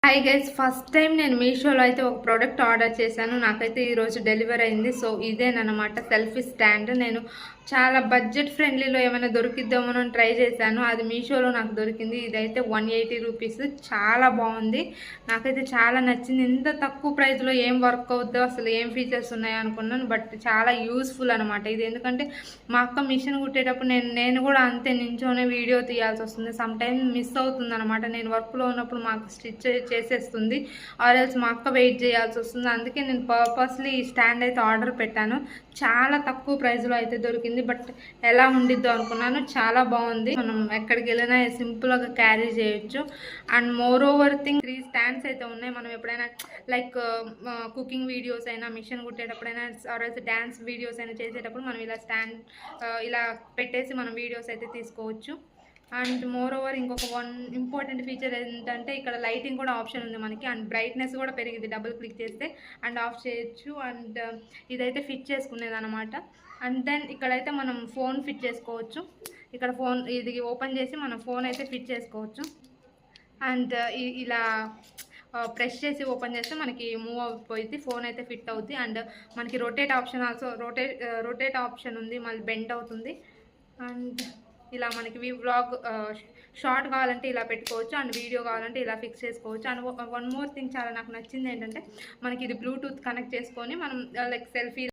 Hi guys, first time నేను మీషోలో అయితే ఒక ప్రోడక్ట్ ఆర్డర్ చేశాను. నాకైతే ఈరోజు డెలివరీ అయింది. సో ఇదేనమాట సెల్ఫీ స్టాండ్. నేను చాలా బడ్జెట్ ఫ్రెండ్లీలో ఏమైనా దొరికిద్దామో అని ట్రై చేశాను. అది మీషోలో నాకు దొరికింది. ఇదైతే 180 రూపీస్. చాలా బాగుంది, నాకైతే చాలా నచ్చింది. ఇంత తక్కువ ప్రైస్లో ఏం వర్క్ అవుద్దో, అసలు ఏం ఫీచర్స్ ఉన్నాయో అనుకున్నాను. బట్ చాలా యూస్ఫుల్ అనమాట ఇది. ఎందుకంటే మా అక్క మిషన్ కుట్టేటప్పుడు నేను కూడా అంతే నించోనే వీడియో తీయాల్సి వస్తుంది. సమ్ టైమ్ మిస్ అవుతుంది అనమాట. నేను వర్క్లో ఉన్నప్పుడు మాకు స్టిచ్ చేసేస్తుంది, ఆర్ఎల్స్ మా అక్క వెయిట్ చేయాల్సి వస్తుంది. అందుకే నేను పర్పస్లీ ఈ స్టాండ్ అయితే ఆర్డర్ పెట్టాను. చాలా తక్కువ ప్రైస్లో అయితే దొరికింది. బట్ ఎలా ఉండిద్దో అనుకున్నాను. చాలా బాగుంది. మనం ఎక్కడికి వెళ్ళినా సింపుల్గా క్యారీ చేయొచ్చు. And more over thing 3 stands అయితే ఉన్నాయి. మనం ఎప్పుడైనా లైక్ కుకింగ్ వీడియోస్ అయినా, మిషన్ కుట్టేటప్పుడైనా, ఆర్ఎల్స్ డ్యాన్స్ వీడియోస్ అయినా చేసేటప్పుడు మనం ఇలా స్టాండ్ ఇలా పెట్టేసి మనం వీడియోస్ అయితే తీసుకోవచ్చు. అండ్ మోర్ ఓవర్ ఇంకొక ఇంపార్టెంట్ ఫీచర్ ఏంటంటే ఇక్కడ లైటింగ్ కూడా ఆప్షన్ ఉంది మనకి. అండ్ బ్రైట్నెస్ కూడా పెరిగింది డబుల్ క్లిక్ చేస్తే, అండ్ ఆఫ్ చేయొచ్చు. అండ్ ఇదైతే ఫిట్ చేసుకునేది అనమాట. అండ్ దెన్ ఇక్కడైతే మనం ఫోన్ ఫిట్ చేసుకోవచ్చు. ఇక్కడ ఫోన్ ఇది ఓపెన్ చేసి మనం ఫోన్ అయితే ఫిట్ చేసుకోవచ్చు. అండ్ ఇలా ప్రెస్ చేసి ఓపెన్ చేస్తే మనకి మూవ్ అయిపోయింది, ఫోన్ అయితే ఫిట్ అవుతుంది. అండ్ మనకి rotate option also rotate option ఉంది, మళ్ళీ బెండ్ అవుతుంది. అండ్ ఇలా మనకి వ్లాగ్ షార్ట్ కావాలంటే ఇలా పెట్టుకోవచ్చు, అండ్ వీడియో కావాలంటే ఇలా ఫిక్స్ చేసుకోవచ్చు. అండ్ వన్ మోర్ థింగ్ చాలా నాకు నచ్చింది ఏంటంటే మనకి ఇది బ్లూటూత్ కనెక్ట్ చేసుకొని మనం లైక్ సెల్ఫీ